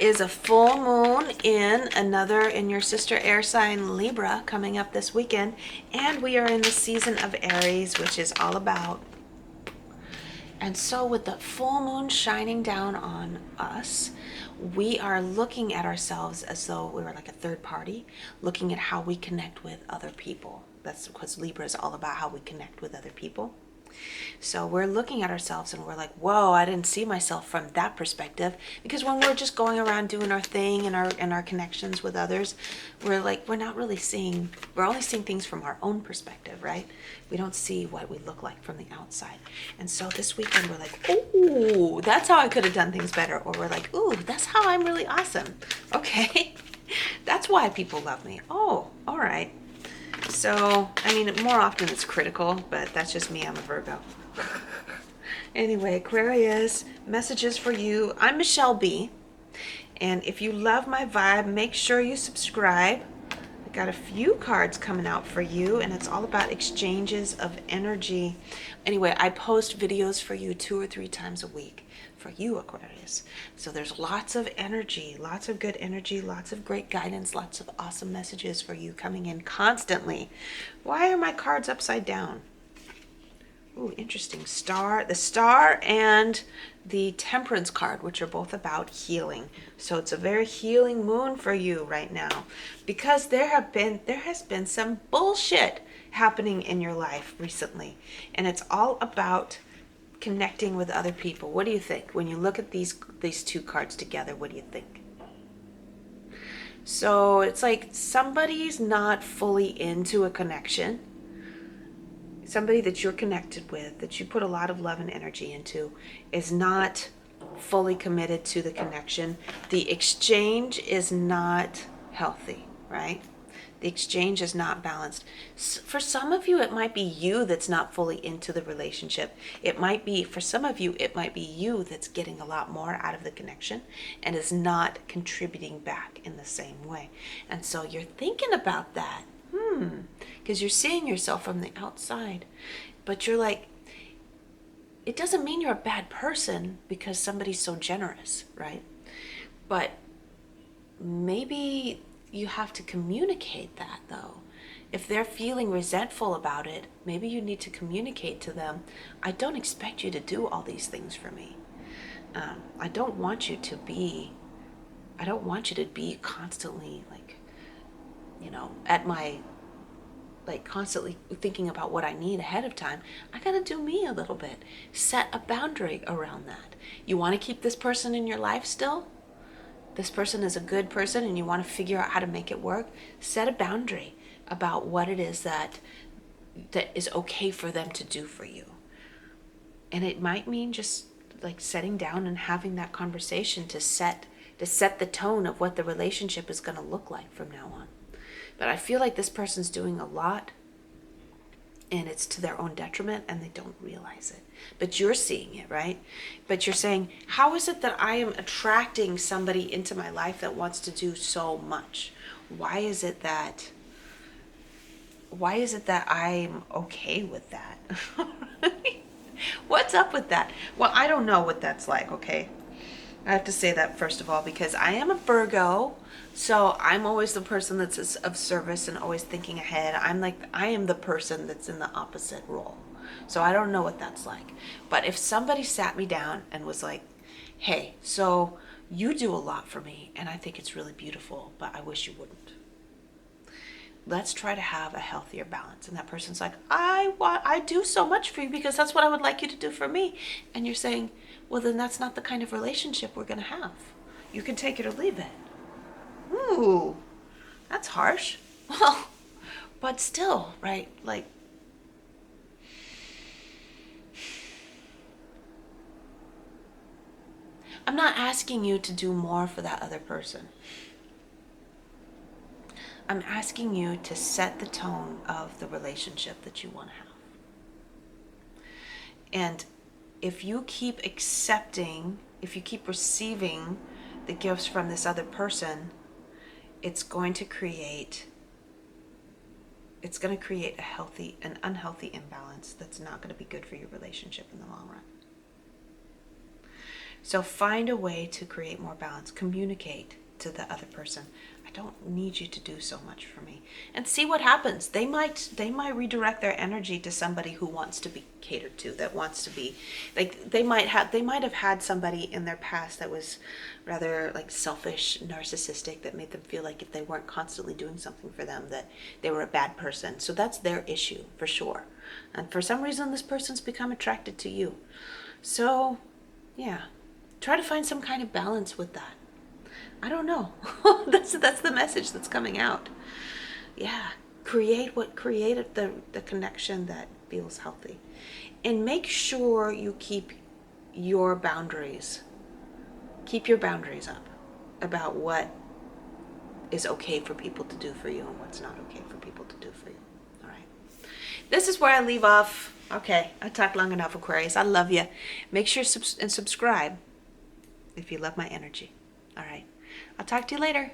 is a full moon in your sister air sign Libra coming up this weekend, and we are in the season of Aries, which is all about. And so with the full moon shining down on us, we are looking at ourselves as though we were like a third party, looking at how we connect with other people. That's because Libra is all about how we connect with other people. So we're looking at ourselves and we're like, whoa, I didn't see myself from that perspective. Because when we're just going around doing our thing and our connections with others, we're not really seeing, we're only seeing things from our own perspective, right? We don't see what we look like from the outside. And so this weekend we're like, ooh, that's how I could have done things better. Or we're like, ooh, that's how I'm really awesome. Okay. That's why people love me. Oh, all right. So, I mean, more often it's critical, but that's just me. I'm a Virgo. Anyway, Aquarius, messages for you. I'm Michele B. And if you love my vibe, make sure you subscribe. I got a few cards coming out for you, and it's all about exchanges of energy. Anyway, I post videos for you 2 or 3 times a week for you, Aquarius. So there's lots of energy, lots of good energy, lots of great guidance, lots of awesome messages for you coming in constantly. Why are my cards upside down? Ooh, interesting. The star and the temperance card, which are both about healing. So it's a very healing moon for you right now, because there has been some bullshit happening in your life recently, and it's all about connecting with other people. What do you think when you look at these 2 cards together? What do you think? So it's like somebody's not fully into a connection. Somebody that you're connected with, that you put a lot of love and energy into, is not fully committed to the connection. The exchange is not healthy, right? The exchange is not balanced. For some of you, it might be you that's not fully into the relationship. For some of you, it might be you that's getting a lot more out of the connection and is not contributing back in the same way. And so you're thinking about that. Because you're seeing yourself from the outside. But you're like, it doesn't mean you're a bad person because somebody's so generous, right? But maybe you have to communicate that, though. If they're feeling resentful about it, maybe you need to communicate to them, I don't expect you to do all these things for me. I don't want you to be constantly constantly thinking about what I need ahead of time. I gotta do me a little bit. Set a boundary around that. You want to keep this person in your life still? This person is a good person and you want to figure out how to make it work? Set a boundary about what it is that is okay for them to do for you. And it might mean just like setting down and having that conversation to set the tone of what the relationship is going to look like from now on. But I feel like this person's doing a lot and it's to their own detriment and they don't realize it. But you're seeing it, right? But you're saying, how is it that I am attracting somebody into my life that wants to do so much? Why is it that I'm okay with that? What's up with that? Well, I don't know what that's like, okay? I have to say that first of all, because I am a Virgo, so I'm always the person that's of service and always thinking ahead. I am the person that's in the opposite role. So I don't know what that's like. But if somebody sat me down and was like, hey, so you do a lot for me and I think it's really beautiful, but I wish you wouldn't. Let's try to have a healthier balance. And that person's like, I do so much for you because that's what I would like you to do for me. And you're saying, well, then that's not the kind of relationship we're going to have. You can take it or leave it. Ooh, that's harsh. Well, but still, right? Like, I'm not asking you to do more for that other person. I'm asking you to set the tone of the relationship that you want to have. And if you keep receiving the gifts from this other person, it's going to create an unhealthy imbalance that's not going to be good for your relationship in the long run. So find a way to create more balance. Communicate to the other person. I don't need you to do so much for me. And see what happens. They might redirect their energy to somebody who wants to be catered to, that wants to be like, they might have had somebody in their past that was rather like selfish, narcissistic, that made them feel like if they weren't constantly doing something for them, that they were a bad person. So that's their issue for sure. And for some reason this person's become attracted to you. So yeah, try to find some kind of balance with that. I don't know. that's the message that's coming out. Yeah, create the connection that feels healthy, and make sure you keep your boundaries. Keep your boundaries up about what is okay for people to do for you and what's not okay for people to do for you. All right. This is where I leave off. Okay, I talked long enough, Aquarius. I love you. Make sure and subscribe if you love my energy. All right. I'll talk to you later.